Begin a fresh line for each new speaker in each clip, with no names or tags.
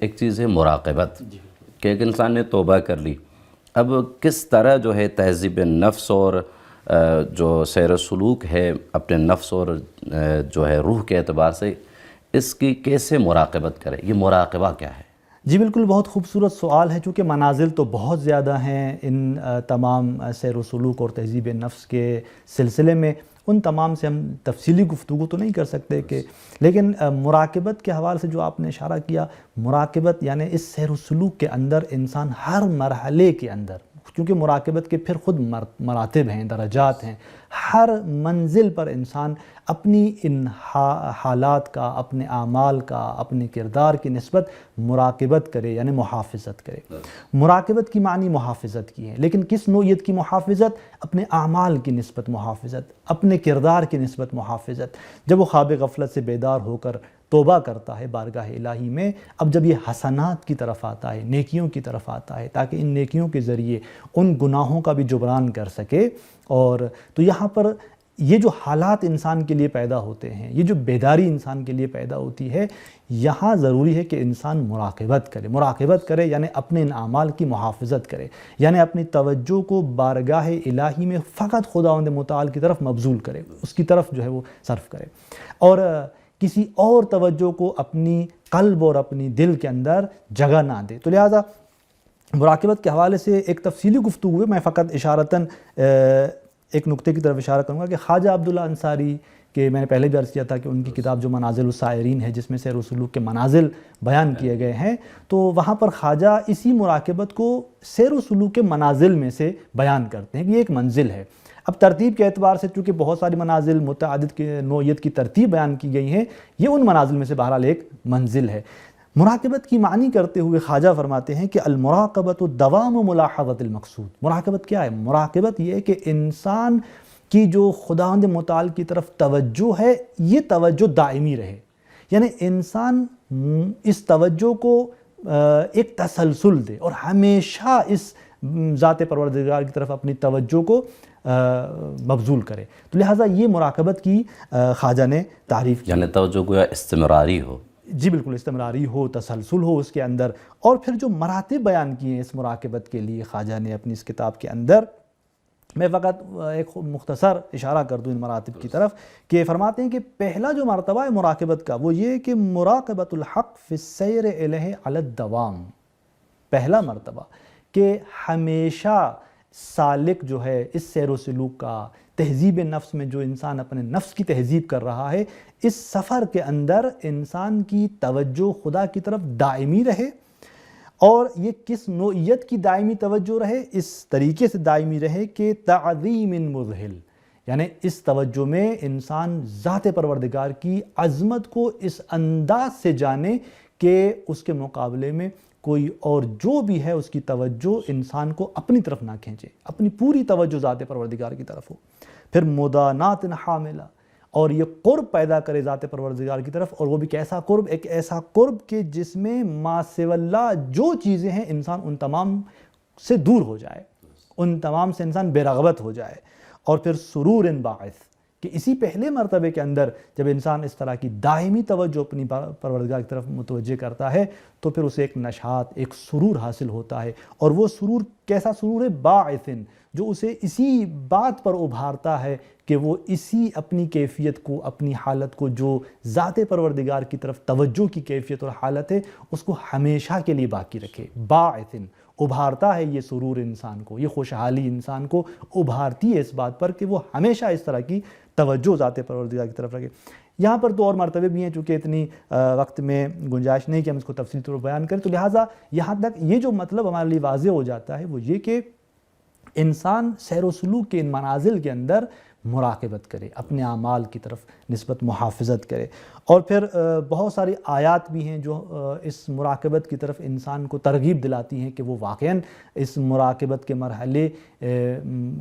ایک چیز ہے مراقبت کہ ایک انسان نے توبہ کر لی، اب کس طرح جو ہے تہذیب نفس اور جو سیر و سلوک ہے اپنے نفس اور جو ہے روح کے اعتبار سے اس کی کیسے مراقبت کرے، یہ مراقبہ کیا ہے؟
جی بالکل، بہت خوبصورت سوال ہے، چونکہ منازل تو بہت زیادہ ہیں ان تمام سیر و سلوک اور تہذیب نفس کے سلسلے میں، ان تمام سے ہم تفصیلی گفتگو تو نہیں کر سکتے لیکن مراقبت کے حوالے سے جو آپ نے اشارہ کیا، مراقبت یعنی اس سیر و سلوک کے اندر انسان ہر مرحلے کے اندر، کیونکہ مراقبت کے پھر خود مراتب ہیں، درجات ہیں، ہر منزل پر انسان اپنی ان حالات کا، اپنے اعمال کا، اپنے کردار کی نسبت مراقبت کرے، یعنی محافظت کرے۔ مراقبت کی معنی محافظت کی ہے، لیکن کس نوعیت کی محافظت؟ اپنے اعمال کی نسبت محافظت، اپنے کردار کی نسبت محافظت۔ جب وہ خواب غفلت سے بیدار ہو کر توبہ کرتا ہے بارگاہ الہی میں، اب جب یہ حسنات کی طرف آتا ہے، نیکیوں کی طرف آتا ہے، تاکہ ان نیکیوں کے ذریعے ان گناہوں کا بھی جبران کر سکے، اور تو یہاں پر یہ جو حالات انسان کے لیے پیدا ہوتے ہیں، یہ جو بیداری انسان کے لیے پیدا ہوتی ہے، یہاں ضروری ہے کہ انسان مراقبت کرے یعنی اپنے ان اعمال کی محافظت کرے، یعنی اپنی توجہ کو بارگاہ الہی میں فقط خداوند متعال کی طرف مبذول کرے، اس کی طرف جو ہے وہ صرف کرے، اور کسی اور توجہ کو اپنی قلب اور اپنی دل کے اندر جگہ نہ دے۔ تو لہٰذا مراقبت کے حوالے سے ایک تفصیلی گفتگو ہے، میں فقط اشارتاً ایک نقطے کی طرف اشارہ کروں گا کہ خواجہ عبداللہ انصاری کہ میں نے پہلے بھی عرض کیا تھا کہ ان کی کتاب جو منازل السائرین ہے، جس میں سیر و سلوک کے منازل بیان کیے گئے ہیں، تو وہاں پر خواجہ اسی مراقبت کو سیر و سلوک کے منازل میں سے بیان کرتے ہیں کہ یہ ایک منزل ہے۔ اب ترتیب کے اعتبار سے چونکہ بہت ساری منازل متعدد نوعیت کی ترتیب بیان کی گئی ہیں، یہ ان منازل میں سے بہرحال ایک منزل ہے۔ مراقبت کی معنی کرتے ہوئے خواجہ فرماتے ہیں کہ المراقبۃ دوام ملاحظۃ المقصود۔ مراقبت کیا ہے؟ مراقبت یہ ہے کہ انسان کی جو خداوند متعال کی طرف توجہ ہے، یہ توجہ دائمی رہے، یعنی انسان اس توجہ کو ایک تسلسل دے اور ہمیشہ اس ذات پروردگار کی طرف اپنی توجہ کو مبذول کرے۔ تو لہٰذا یہ مراقبت کی خواجہ نے تعریف کی،
یعنی توجہ گویا استمراری ہو۔
جی بالکل، استمراری ہو، تسلسل ہو اس کے اندر، اور پھر جو مراتب بیان کیے ہیں اس مراقبت کے لیے خواجہ نے اپنی اس کتاب کے اندر، میں فقط ایک مختصر اشارہ کر دوں ان مراتب کی طرف، کہ فرماتے ہیں کہ پہلا جو مرتبہ ہے مراقبت کا وہ یہ کہ مراقبۃ الحق فی السیر الیہ علی الدوام، پہلا مرتبہ کہ ہمیشہ سالک جو ہے اس سیر و سلوک کا، تہذیب نفس میں جو انسان اپنے نفس کی تہذیب کر رہا ہے، اس سفر کے اندر انسان کی توجہ خدا کی طرف دائمی رہے، اور یہ کس نوعیت کی دائمی توجہ رہے؟ اس طریقے سے دائمی رہے کہ تعظیم مذہل، یعنی اس توجہ میں انسان ذات پروردگار کی عظمت کو اس انداز سے جانے کہ اس کے مقابلے میں کوئی اور جو بھی ہے اس کی توجہ انسان کو اپنی طرف نہ کھینچے، اپنی پوری توجہ ذات پروردگار کی طرف ہو۔ پھر مدانات حاملہ، اور یہ قرب پیدا کرے ذات پروردگار کی طرف، اور وہ بھی کیسا قرب؟ ایک ایسا قرب کہ جس میں ما سوی اللہ جو چیزیں ہیں انسان ان تمام سے دور ہو جائے، ان تمام سے انسان بے رغبت ہو جائے، اور پھر سرور باعث، کہ اسی پہلے مرتبے کے اندر جب انسان اس طرح کی دائمی توجہ اپنی پروردگار کی طرف متوجہ کرتا ہے تو پھر اسے ایک نشاط، ایک سرور حاصل ہوتا ہے، اور وہ سرور کیسا سرور ہے؟ باعث، جو اسے اسی بات پر ابھارتا ہے کہ وہ اسی اپنی کیفیت کو، اپنی حالت کو، جو ذات پروردگار کی طرف توجہ کی کیفیت اور حالت ہے، اس کو ہمیشہ کے لیے باقی رکھے۔ باعث، ابھارتا ہے یہ سرور انسان کو، یہ خوشحالی انسان کو ابھارتی ہے اس بات پر کہ وہ ہمیشہ اس طرح کی توجہ ذات پروردگار کی طرف رکھے۔ یہاں پر تو اور مرتبے بھی ہیں، چونکہ اتنی وقت میں گنجائش نہیں کہ ہم اس کو تفصیلی طور پر بیان کریں، تو لہٰذا یہاں تک یہ جو مطلب ہمارے لیے واضح ہو جاتا ہے وہ یہ کہ انسان سیر و سلوک کے ان منازل کے اندر مراقبت کرے، اپنے اعمال کی طرف نسبت محافظت کرے، اور پھر بہت ساری آیات بھی ہیں جو اس مراقبت کی طرف انسان کو ترغیب دلاتی ہیں کہ وہ واقعاً اس مراقبت کے مرحلے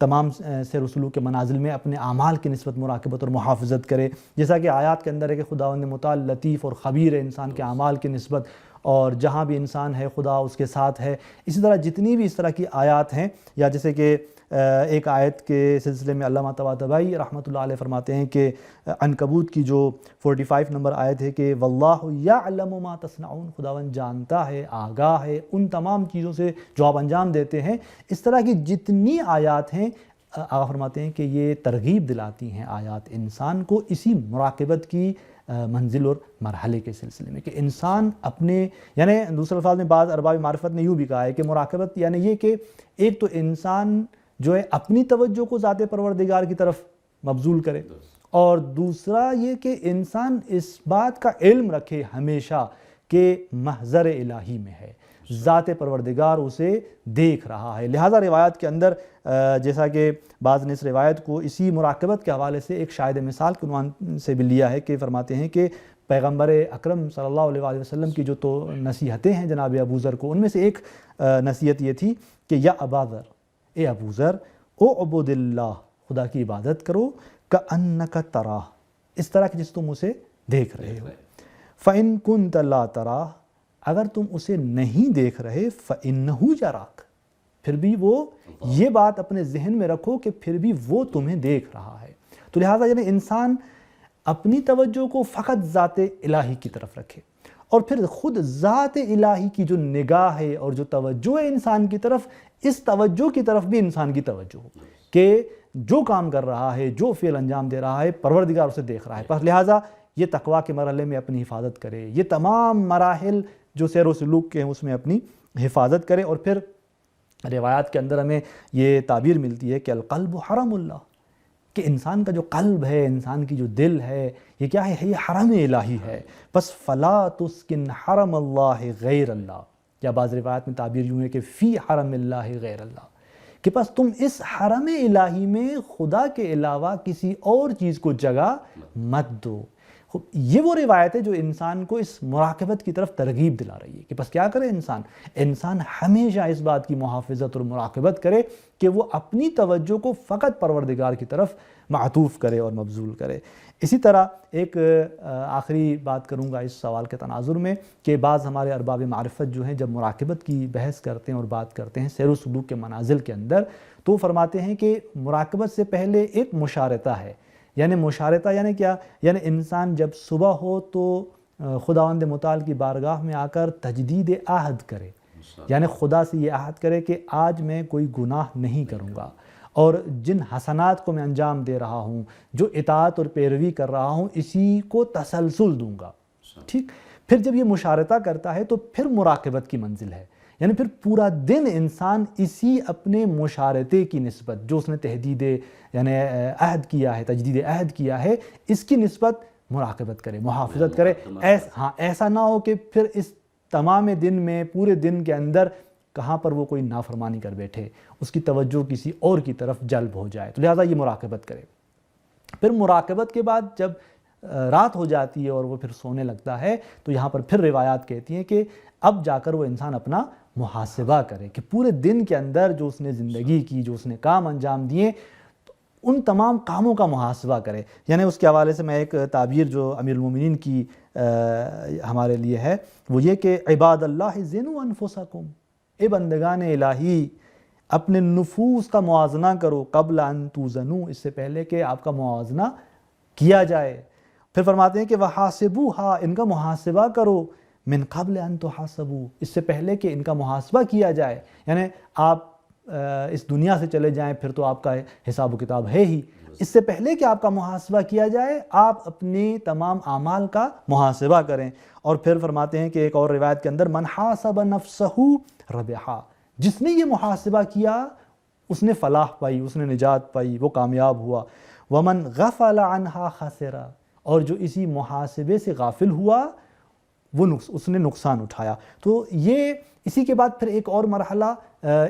تمام سیر و سلوک کے منازل میں اپنے اعمال کی نسبت مراقبت اور محافظت کرے، جیسا کہ آیات کے اندر ہے کہ خداوند متعال لطیف اور خبیر ہے انسان کے اعمال کی نسبت، اور جہاں بھی انسان ہے خدا اس کے ساتھ ہے۔ اسی طرح جتنی بھی اس طرح کی آیات ہیں، یا جیسے کہ ایک آیت کے سلسلے میں علامہ طباطبائی رحمۃ اللہ علیہ فرماتے ہیں کہ عنکبوت کی جو 45 105 نمبر آیت ہے کہ واللہ یعلم ما تصنعون، خداوند جانتا ہے، آگاہ ہے ان تمام چیزوں سے جو آپ انجام دیتے ہیں۔ اس طرح کی جتنی آیات ہیں آقا فرماتے ہیں کہ یہ ترغیب دلاتی ہیں آیات انسان کو اسی مراقبت کی منزل اور مرحلے کے سلسلے میں، کہ انسان اپنے، یعنی دوسرے الفاظ میں بعض ارباب معرفت نے یوں بھی کہا ہے کہ مراقبت یعنی یہ کہ ایک تو انسان جو ہے اپنی توجہ کو ذات پروردگار کی طرف مبذول کرے، اور دوسرا یہ کہ انسان اس بات کا علم رکھے ہمیشہ کہ محضر الہی میں ہے، ذات پروردگار اسے دیکھ رہا ہے۔ لہٰذا روایات کے اندر جیسا کہ بعض نے اس روایت کو اسی مراقبت کے حوالے سے ایک شاہد مثال کے عنوان سے بھی لیا ہے، کہ فرماتے ہیں کہ پیغمبر اکرم صلی اللہ علیہ وآلہ وسلم کی جو تو نصیحتیں ہیں جناب ابو ذر کو، ان میں سے ایک نصیحت یہ تھی کہ یا ابا ذر، اے ابو ذر، اعبد اللہ، خدا کی عبادت کرو، کأنک تراہ، اس طرح کہ جس تم اسے دیکھ رہے ہو، فإن كنت لا تراہ، اگر تم اسے نہیں دیکھ رہے، فإنہ یراک، پھر بھی وہ، یہ بات اپنے ذہن میں رکھو کہ پھر بھی وہ تمہیں دیکھ رہا ہے۔ تو لہٰذا یعنی انسان اپنی توجہ کو فقط ذات الہی کی طرف رکھے، اور پھر خود ذات الہی کی جو نگاہ ہے اور جو توجہ ہے انسان کی طرف، اس توجہ کی طرف بھی انسان کی توجہ ہو کہ جو کام کر رہا ہے، جو فعل انجام دے رہا ہے، پروردگار اسے دیکھ رہا ہے۔ پس لہٰذا یہ تقویٰ کے مرحلے میں اپنی حفاظت کرے، یہ تمام مراحل جو سیر و سلوک کے ہیں اس میں اپنی حفاظت کرے۔ اور پھر روایات کے اندر ہمیں یہ تعبیر ملتی ہے کہ القلب حرم اللہ، کہ انسان کا جو قلب ہے، انسان کی جو دل ہے، یہ کیا ہے؟ یہ حرم الہی ہے۔ پس فلا تسکن حرم اللہ غیر اللہ، یا بعض روایات میں تعبیر یوں ہے کہ فی حرم اللہ غیر اللہ، کہ پس تم اس حرم الہی میں خدا کے علاوہ کسی اور چیز کو جگہ مت دو۔ یہ وہ روایت ہے جو انسان کو اس مراقبت کی طرف ترغیب دلا رہی ہے کہ پس کیا کرے انسان ہمیشہ اس بات کی محافظت اور مراقبت کرے کہ وہ اپنی توجہ کو فقط پروردگار کی طرف معطوف کرے اور مبذول کرے۔ اسی طرح ایک آخری بات کروں گا اس سوال کے تناظر میں، کہ بعض ہمارے ارباب معرفت جو ہیں جب مراقبت کی بحث کرتے ہیں اور بات کرتے ہیں سیر و سلوک کے منازل کے اندر، تو فرماتے ہیں کہ مراقبت سے پہلے ایک مشارطہ ہے۔ یعنی مشارطہ یعنی کیا؟ یعنی انسان جب صبح ہو تو خداوند متعال کی بارگاہ میں آ کر تجدید عہد کرے، یعنی خدا سے یہ عہد کرے کہ آج میں کوئی گناہ نہیں کروں گا، اور جن حسنات کو میں انجام دے رہا ہوں، جو اطاعت اور پیروی کر رہا ہوں، اسی کو تسلسل دوں گا۔ ٹھیک، پھر جب یہ مشارطہ کرتا ہے تو پھر مراقبت کی منزل ہے، یعنی پھر پورا دن انسان اسی اپنے مشارطے کی نسبت، جو اس نے تحدید یعنی عہد کیا ہے، تجدید عہد کیا ہے، اس کی نسبت مراقبت کرے، محافظت کرے۔ ایسا نہ ہو کہ پھر اس تمام دن میں، پورے دن کے اندر کہاں پر وہ کوئی نافرمانی کر بیٹھے، اس کی توجہ کسی اور کی طرف جلب ہو جائے، تو لہٰذا یہ مراقبت کرے۔ پھر مراقبت کے بعد جب رات ہو جاتی ہے اور وہ پھر سونے لگتا ہے، تو یہاں پر پھر روایات کہتی ہیں کہ اب جا کر وہ انسان اپنا محاسبہ کرے کہ پورے دن کے اندر جو اس نے زندگی کی، جو اس نے کام انجام دیے، ان تمام کاموں کا محاسبہ کرے۔ یعنی اس کے حوالے سے میں ایک تعبیر جو امیر المومنین کی ہمارے لیے ہے، وہ یہ کہ عباد اللہ زنوا انفسکم، اے بندگان الہی اپنے نفوس کا موازنہ کرو، قبل ان توزنوا، اس سے پہلے کہ آپ کا موازنہ کیا جائے۔ پھر فرماتے ہیں کہ وحاسبوها، ان کا محاسبہ کرو، من قبل ان تحاسبوا، اس سے پہلے کہ ان کا محاسبہ کیا جائے۔ یعنی آپ اس دنیا سے چلے جائیں پھر تو آپ کا حساب و کتاب ہے ہی، اس سے پہلے کہ آپ کا محاسبہ کیا جائے آپ اپنے تمام اعمال کا محاسبہ کریں۔ اور پھر فرماتے ہیں کہ ایک اور روایت کے اندر من حاسب نفسہ ربحا، جس نے یہ محاسبہ کیا اس نے فلاح پائی، اس نے نجات پائی، وہ کامیاب ہوا۔ ومن غفل عنہا خسرا، اور جو اسی محاسبے سے غافل ہوا وہ اس نے نقصان اٹھایا۔ تو یہ اسی کے بعد پھر ایک اور مرحلہ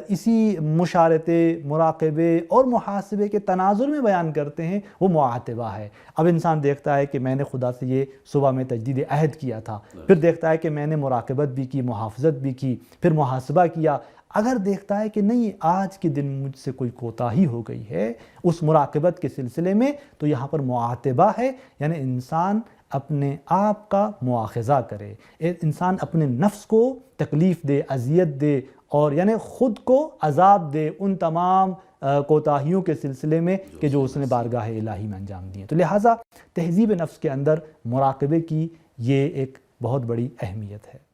اسی مشارطے، مراقبے اور محاسبے کے تناظر میں بیان کرتے ہیں، وہ معاتبہ ہے۔ اب انسان دیکھتا ہے کہ میں نے خدا سے یہ صبح میں تجدید عہد کیا تھا، پھر دیکھتا ہے کہ میں نے مراقبت بھی کی، محافظت بھی کی، پھر محاسبہ کیا۔ اگر دیکھتا ہے کہ نہیں آج کے دن مجھ سے کوئی کوتاہی ہو گئی ہے اس مراقبت کے سلسلے میں، تو یہاں پر معاتبہ ہے، یعنی انسان اپنے آپ کا مواخذہ کرے، انسان اپنے نفس کو تکلیف دے، اذیت دے، اور یعنی خود کو عذاب دے ان تمام کوتاہیوں کے سلسلے میں کہ جو اس نے بارگاہ الہی میں انجام دیے. تو لہٰذا تہذیب نفس کے اندر مراقبے کی یہ ایک بہت بڑی اہمیت ہے.